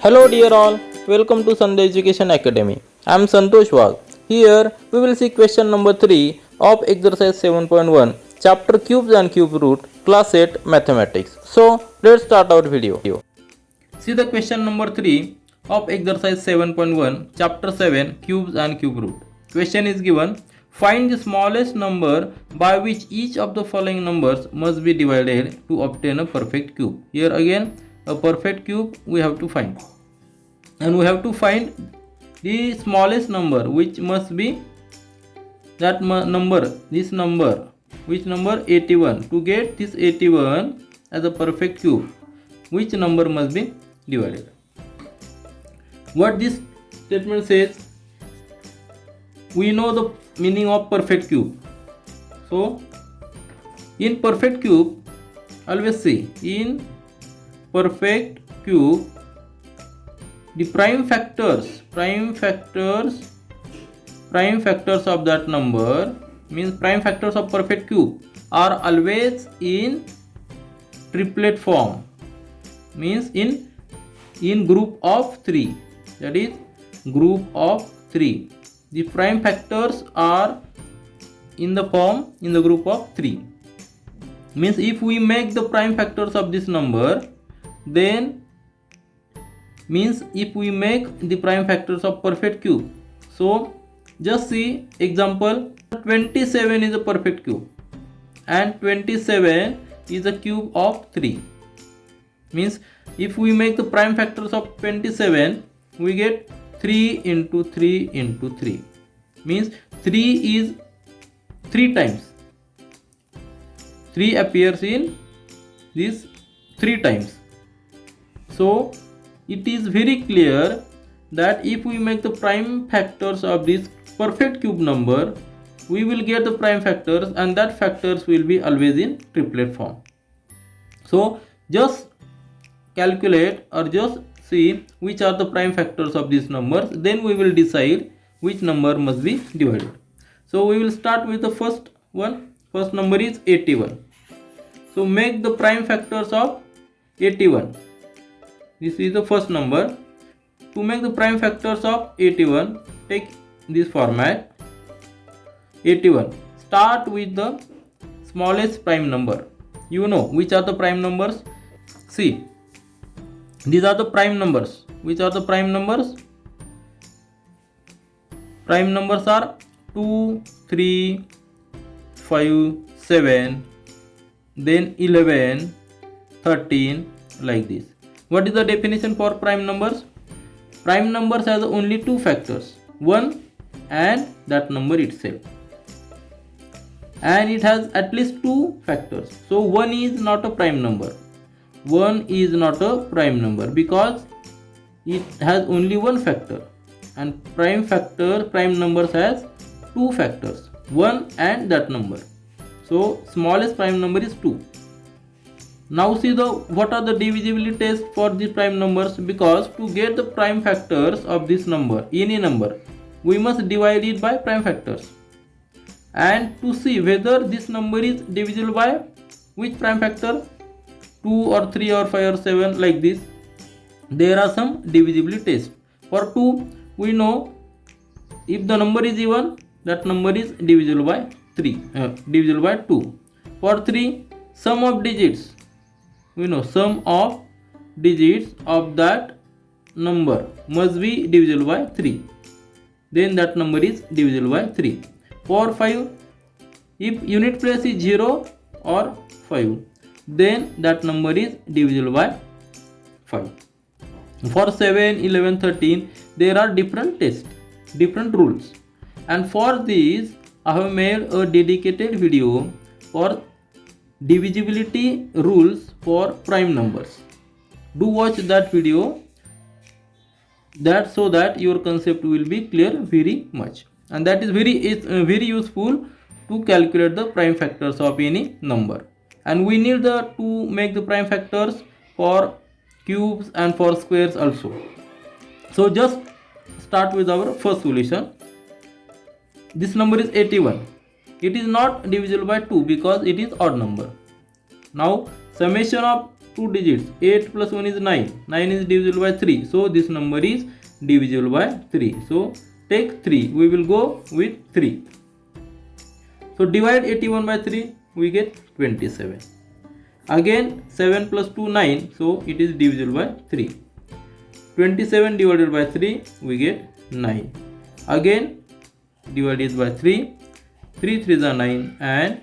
Hello dear all, welcome to Sandhya Education Academy. I am Santosh Wag. Here we will see question number 3 of exercise 7.1 chapter cubes and cube root class 8 mathematics. So let's start our video. See the question number 3 of exercise 7.1 chapter 7 cubes and cube root. Question is given, find the smallest number by which each of the following numbers must be divided to obtain a perfect cube. Here again a perfect cube we have to find, and we have to find the smallest number which must be that number, this number, which number 81. To get this 81 as a perfect cube, which number must be divided. What this statement says, we know the meaning of perfect cube. So in perfect cube, always see, in perfect cube the prime factors of that number, means prime factors of perfect cube, are always in triplet form, means in group of 3, that is group of 3. The prime factors are in the group of 3, means if we make the prime factors of this number, then means if we make the prime factors of perfect cube. So just see example, 27 is a perfect cube and 27 is a cube of 3. Means if we make the prime factors of 27, we get 3 into 3 into 3. Means 3 is 3 times. 3 appears in this 3 times. So it is very clear that if we make the prime factors of this perfect cube number, we will get the prime factors, and that factors will be always in triplet form. So just calculate or just see which are the prime factors of these numbers, then we will decide which number must be divided. So we will start with the first one. First number is 81. So make the prime factors of 81. This is the first number. To make the prime factors of 81, take this format. 81. Start with the smallest prime number. You know which are the prime numbers. See, these are the prime numbers. Which are the prime numbers? Prime numbers are 2, 3, 5, 7, then 11, 13, like this. What is the definition for prime numbers? Prime numbers has only 2 factors, 1 and that number itself, and it has at least 2 factors. So 1 is not a prime number. 1 is not a prime number because it has only 1 factor, and prime numbers has 2 factors, 1 and that number. So smallest prime number is 2. Now see what are the divisibility tests for the prime numbers, because to get the prime factors of this number, any number, we must divide it by prime factors, and to see whether this number is divisible by which prime factor, 2 or 3 or 5 or 7, like this, there are some divisibility tests. For 2, we know if the number is even, that number is divisible by 2. For 3, sum of digits, we know sum of digits of that number must be divisible by 3, then that number is divisible by 3. For 5, if unit place is 0 or 5, then that number is divisible by 5. For 7, 11, 13, there are different tests, different rules, and for these I have made a dedicated video for divisibility rules for prime numbers. Do watch that video, so that your concept will be clear very much, and that is very useful to calculate the prime factors of any number. And we need to make the prime factors for cubes and for squares also. So just start with our first solution. This number is 81. It is not divisible by 2 because it is odd number. Now summation of 2 digits. 8 plus 1 is 9. 9 is divisible by 3. So this number is divisible by 3. So take 3. We will go with 3. So divide 81 by 3. We get 27. Again 7 plus 2 9. So it is divisible by 3. 27 divided by 3. We get 9. Again divided by 3. 3 3s are 9 and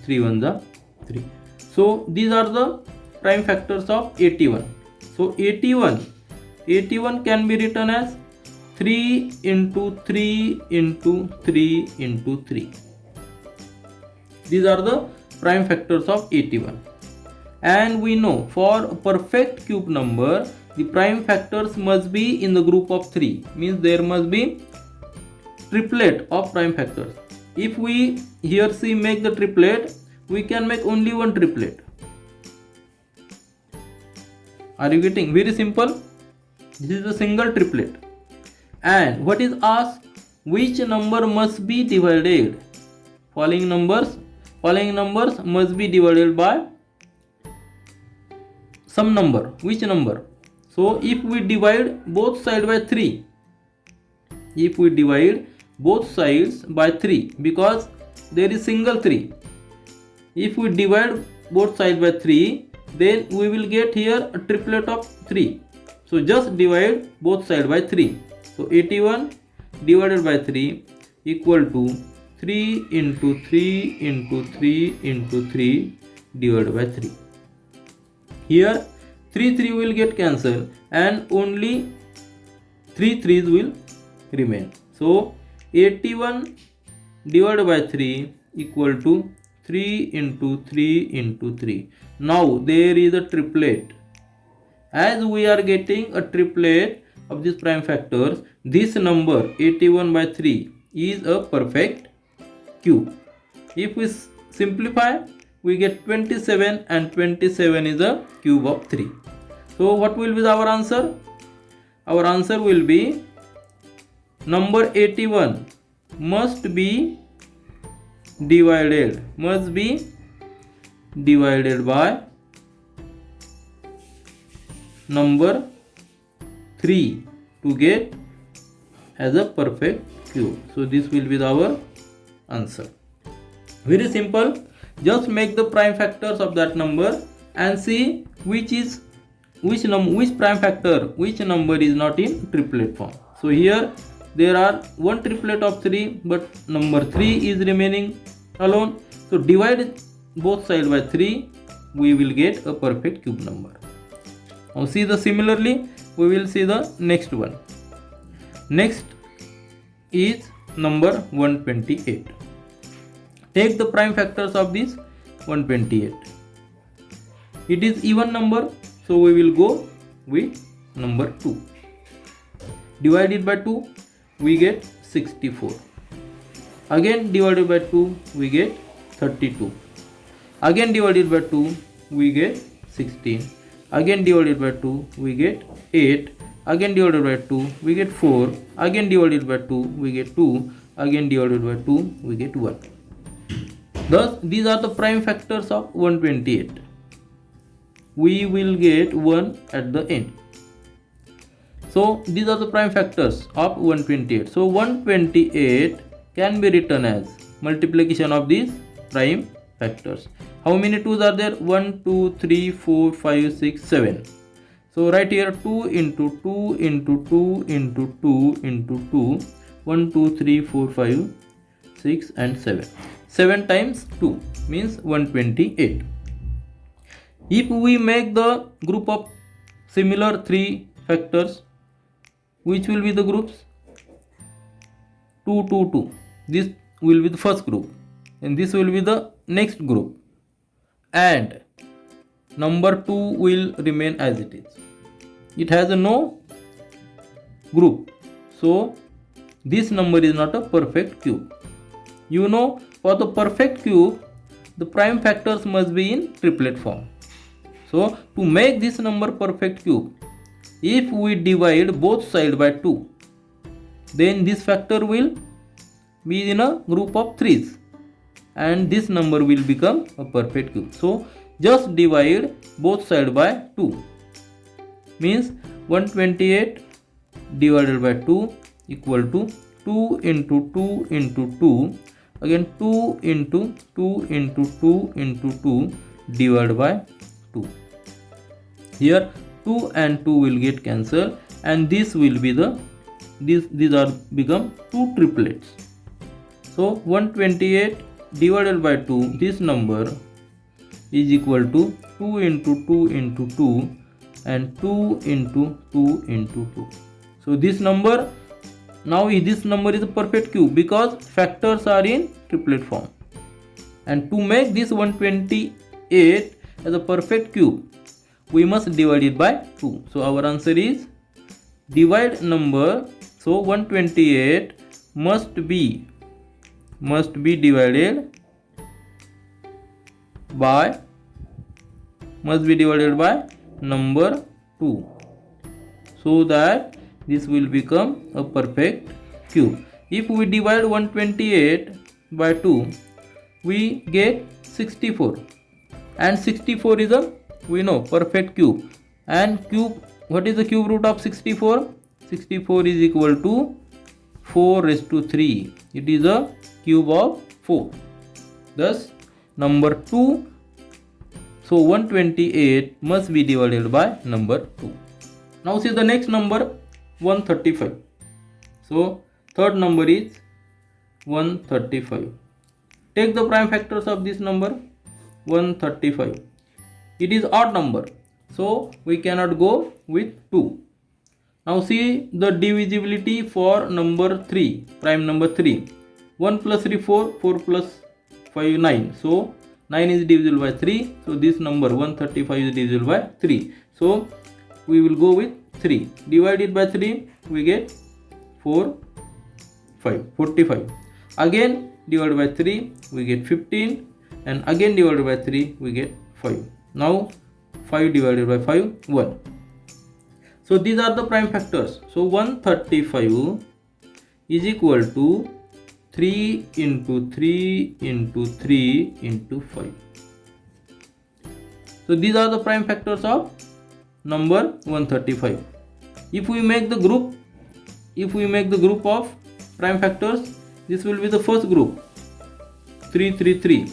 3 1s are 3. So these are the prime factors of 81. So 81 can be written as 3 into 3 into 3 into 3. These are the prime factors of 81. And we know for a perfect cube number, the prime factors must be in the group of 3. Means there must be triplet of prime factors. If we here see make the triplet, we can make only one triplet. Are you getting? Very simple. This is a single triplet. And what is asked? Which number must be divided? Following numbers must be divided by some number. Which number? So if we divide both sides by 3, because there is single 3. If we divide both sides by 3, then we will get here a triplet of 3. So just divide both sides by 3. So 81 divided by 3 equal to 3 into 3 into 3 into 3 divided by 3. Here 3 will get cancelled and only 3 3s will remain. So 81 divided by 3 equal to 3 into 3 into 3. Now there is a triplet. As we are getting a triplet of these prime factors, this number 81 by 3 is a perfect cube. If we simplify, we get 27 and 27 is a cube of 3. So what will be our answer? Our answer will be number 81 must be divided by number 3 to get as a perfect cube. So this will be our answer. Very simple. Just make the prime factors of that number and see which number is not in triplet form. So here there are one triplet of 3, but number 3 is remaining alone. So divide both sides by 3, we will get a perfect cube number. Now see the similarly, we will see the next one. Next is number 128. Take the prime factors of this 128. It is even number, so we will go with number 2. Divided by 2, we get 64. Again divided by 2, we get 32. Again divided by 2, we get 16. Again divided by 2, we get 8. Again divided by 2, we get 4. Again divided by 2, we get 2. Again divided by 2, we get 1. Thus, these are the prime factors of 128. We will get 1 at the end. So, these are the prime factors of 128. So, 128 can be written as multiplication of these prime factors. How many 2's are there? 1, 2, 3, 4, 5, 6, 7. So, write here 2 into 2 into 2 into 2 into 2. 1, 2, 3, 4, 5, 6 and 7. 7 times 2 means 128. If we make the group of similar 3 factors, which will be the groups? 2, 2, 2. This will be the first group and this will be the next group, and number 2 will remain as it is. It has no group, so this number is not a perfect cube. You know, for the perfect cube, the prime factors must be in triplet form. So, to make this number perfect cube, if we divide both sides by 2, then this factor will be in a group of 3's and this number will become a perfect cube. So, just divide both side by 2. Means 128 divided by 2 equal to 2 into 2 into 2, again 2 into 2 into 2 into 2 divided by 2. Here 2 and 2 will get cancelled, and this will be the these are become two triplets. So 128 divided by 2, this number is equal to 2 into 2 into 2 and 2 into 2 into 2. So this number, now this number is a perfect cube because factors are in triplet form. And to make this 128 as a perfect cube, we must divide it by 2. So our answer is divide number. So 128 must be divided by number 2, so that this will become a perfect cube. If we divide 128 by 2, we get 64, and 64 is a, we know, perfect cube. And cube, what is the cube root of 64? 64 is equal to 4 raised to 3. It is a cube of 4. Thus number 2, so 128 must be divided by number 2. Now see the next number, 135. So third number is 135. Take the prime factors of this number 135. It is odd number, so we cannot go with 2. Now see the divisibility for number 3, prime number 3. 1 plus 3 4, 4 plus 5 9. So 9 is divisible by 3. So this number 135 is divisible by 3. So we will go with 3. Divided by 3, we get 45. Again divided by 3, we get 15. And again divided by 3, we get 5. Now 5 divided by 5, 1. So these are the prime factors. So 135 is equal to 3 into 3 into 3 into 5. So these are the prime factors of number 135. If we make the group of prime factors, this will be the first group, 3 3 3.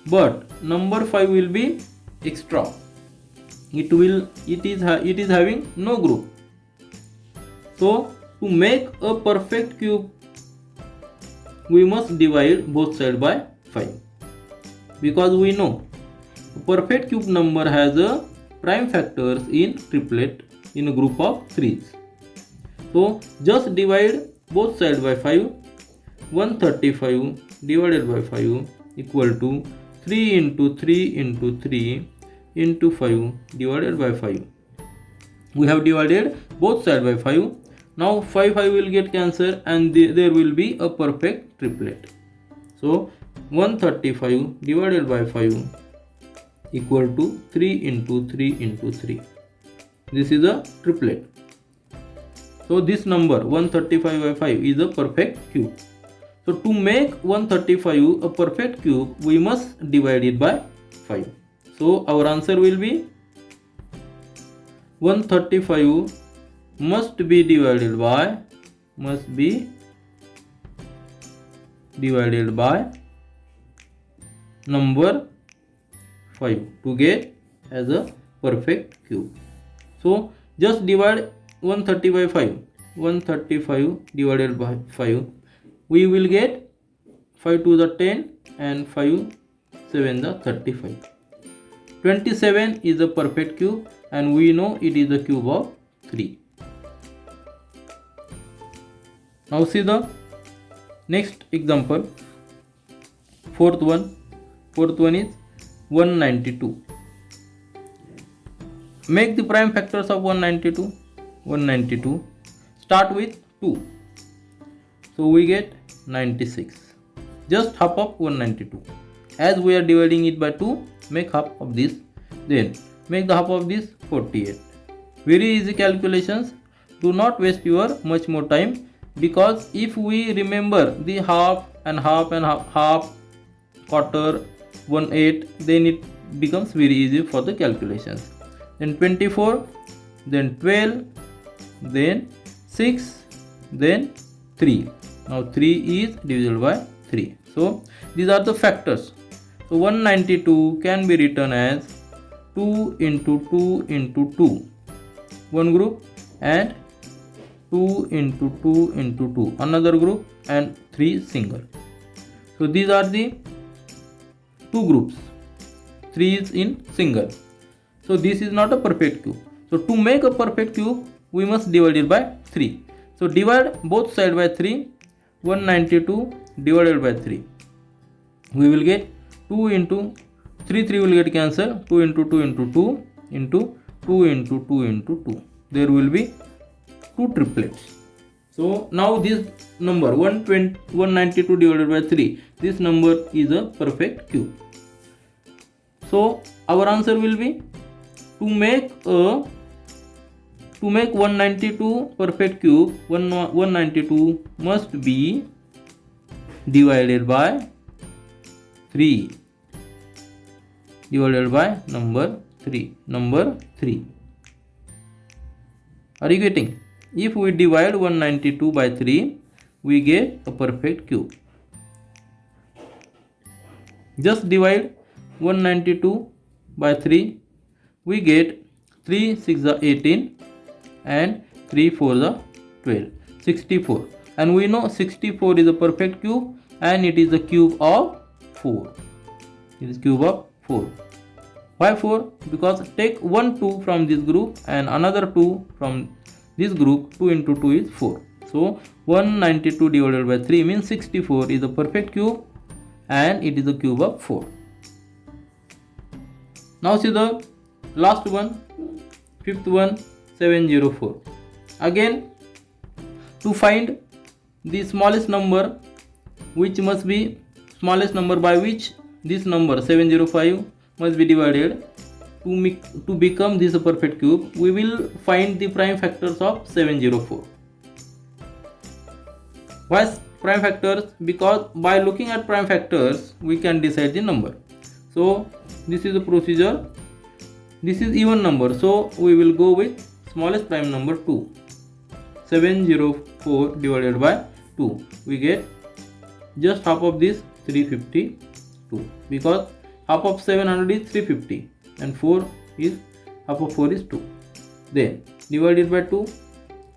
But number 5 will be extra. It is having no group. So to make a perfect cube, we must divide both sides by 5, because we know a perfect cube number has a prime factors in triplet in a group of 3s. So just divide both sides by 5. 135 divided by 5 equal to 3 into 3 into 3 into 5 divided by 5. We have divided both sides by 5. Now 5 will get cancelled, and there will be a perfect triplet. So 135 divided by 5 equal to 3 into 3 into 3. This is a triplet. So this number 135 by 5 is a perfect cube. So to make 135 a perfect cube, we must divide it by 5. So our answer will be 135 must be divided by number 5 to get as a perfect cube. So just divide 130 by 5. 135 divided by 5. We will get 5 to the 10 and 5 7 the 35. 27 is a perfect cube, and we know it is a cube of 3. Now see the next example. Fourth one is 192. Make the prime factors of 192. 192. Start with 2. So we get 96. Just half of 192. As we are dividing it by 2, make half of this. Then make the half of this 48. Very easy calculations. Do not waste your much more time, because if we remember the half and half and half, quarter, 1/8, then becomes very easy for the calculations. Then 24, then 12, then 6, then 3. Now 3 is divisible by 3. So these are the factors. So 192 can be written as 2 into 2 into 2, one group, and 2 into 2 into 2, another group, and 3 single. So these are the two groups. 3 is in single. So this is not a perfect cube. So to make a perfect cube, we must divide it by 3. So divide both sides by 3. 192 divided by 3. We will get 2 into 3 will get cancelled. 2 into 2 into 2 into 2 into 2 into 2. There will be 2 triplets. So now this number 192 divided by 3. This number is a perfect cube. So our answer will be to make 192 perfect cube, 192 must be divided by 3. Divided by number 3. Number 3. Are you getting? If we divide 192 by 3, we get a perfect cube. Just divide 192 by 3. We get 3 6 are 18 and 3 4 are 12. 64. And we know 64 is a perfect cube and it is a cube of 4. It is cube of 4. Why 4? Because take one 2 from this group and another 2 from this group. 2 into 2 is 4. So 192 divided by 3 means 64 is a perfect cube and it is a cube of 4. Now see the last one, fifth one, 704. Again, to find the smallest number, which must be smallest number by which this number 705 must be divided to become this perfect cube, we will find the prime factors of 704. Why prime factors? Because by looking at prime factors, we can decide the number. So this is the procedure. This is even number, so we will go with smallest prime number 2. 704 divided by 2. We get just half of this, 352, because half of 700 is 350 and 4 is half of 4 is 2. Then divided by 2,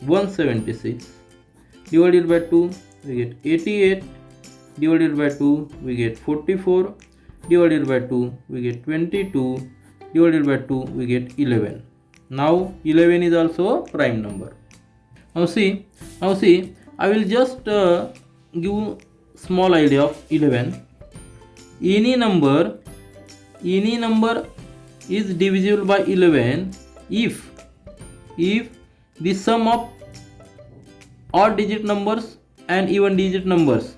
176. Divided by 2, we get 88. Divided by 2, we get 44. Divided by 2, we get 22. Divided by 2, we get 11. Now 11 is also a prime number. Now see, I will just give small idea of 11. Any number is divisible by 11 if the sum of odd digit numbers and even digit numbers,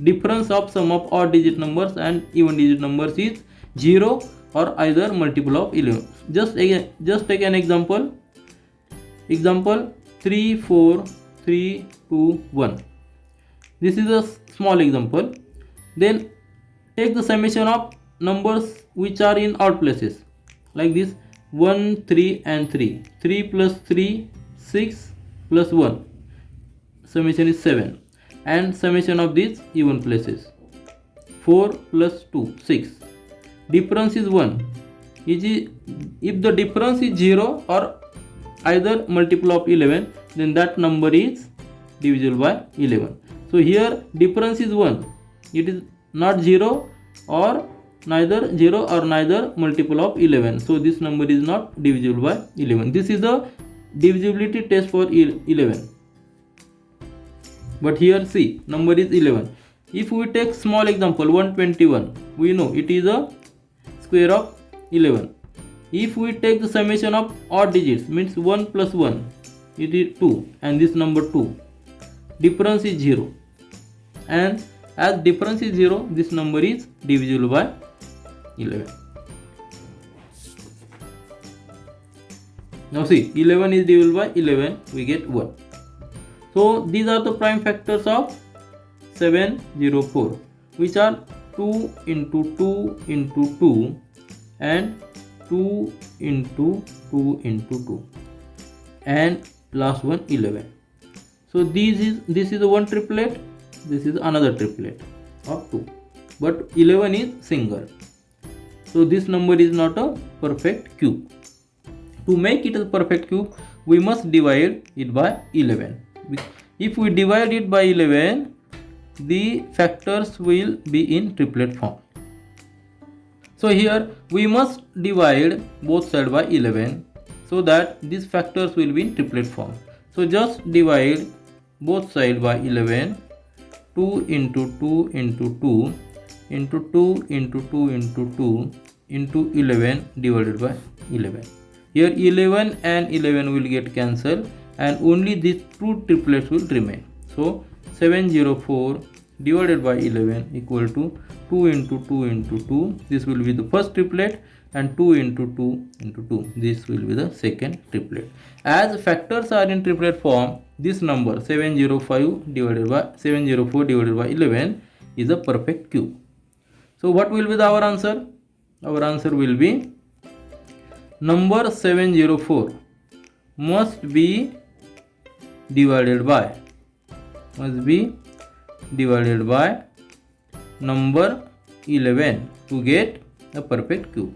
difference of sum of odd digit numbers and even digit numbers is 0 or either multiple of 11. Just take an example. Example 3 4 3 2 1. This is a small example. Then take the summation of numbers which are in odd places, like this: 1 3 and 3. 3 plus 3 6 plus 1. Summation is 7. And summation of these even places: 4 plus 2 6. Difference is 1. If the difference is 0 or either multiple of 11, then that number is divisible by 11. So here difference is 1. It is not 0 or neither 0 or neither multiple of 11. So this number is not divisible by 11. This is the divisibility test for 11. But here see, number is 11. If we take small example 121, we know it is a square of 11. If we take the summation of odd digits, means 1 plus 1, it is 2, and this number 2. Difference is 0. And as difference is 0, this number is divisible by 11. Now see, 11 is divisible by 11, we get 1. So these are the prime factors of 704, which are 2 into 2 into 2 and 2 into 2 into 2, and last one 11. So this is one triplet, this is another triplet of 2, but 11 is single. So this number is not a perfect cube. To make it a perfect cube, we must divide it by 11. If we divide it by 11, the factors will be in triplet form. So here we must divide both sides by 11 so that these factors will be in triplet form. So just divide both sides by 11. 2 into 2 into 2 into 2 into 2 into 2 into 11 divided by 11. Here 11 and 11 will get cancelled and only these two triplets will remain. So 704 divided by 11 equal to 2 into 2 into 2. This will be the first triplet, and 2 into 2 into 2. This will be the second triplet. As factors are in triplet form, this number 705 divided by 704 divided by 11 is a perfect cube. So what will be our answer? Our answer will be number 704 must be divided by number 11 to get a perfect cube.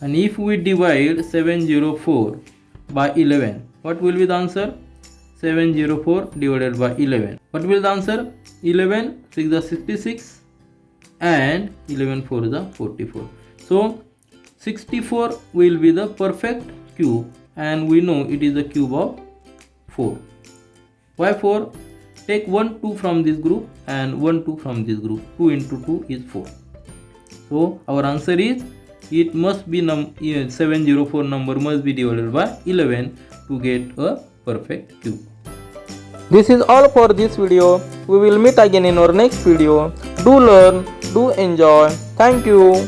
And if we divide 704 by 11, what will be the answer? 704 divided by 11. What will the answer? 11 6 is 66 and 11 4 is 44. So 64 will be the perfect cube, and we know it is a cube of 4. Why 4? Take 1 2 from this group and 1 2 from this group. 2 into 2 is 4. So our answer is, it must be 704 number must be divided by 11 to get a perfect cube. This is all for this video. We will meet again in our next video. Do learn, do enjoy. Thank you.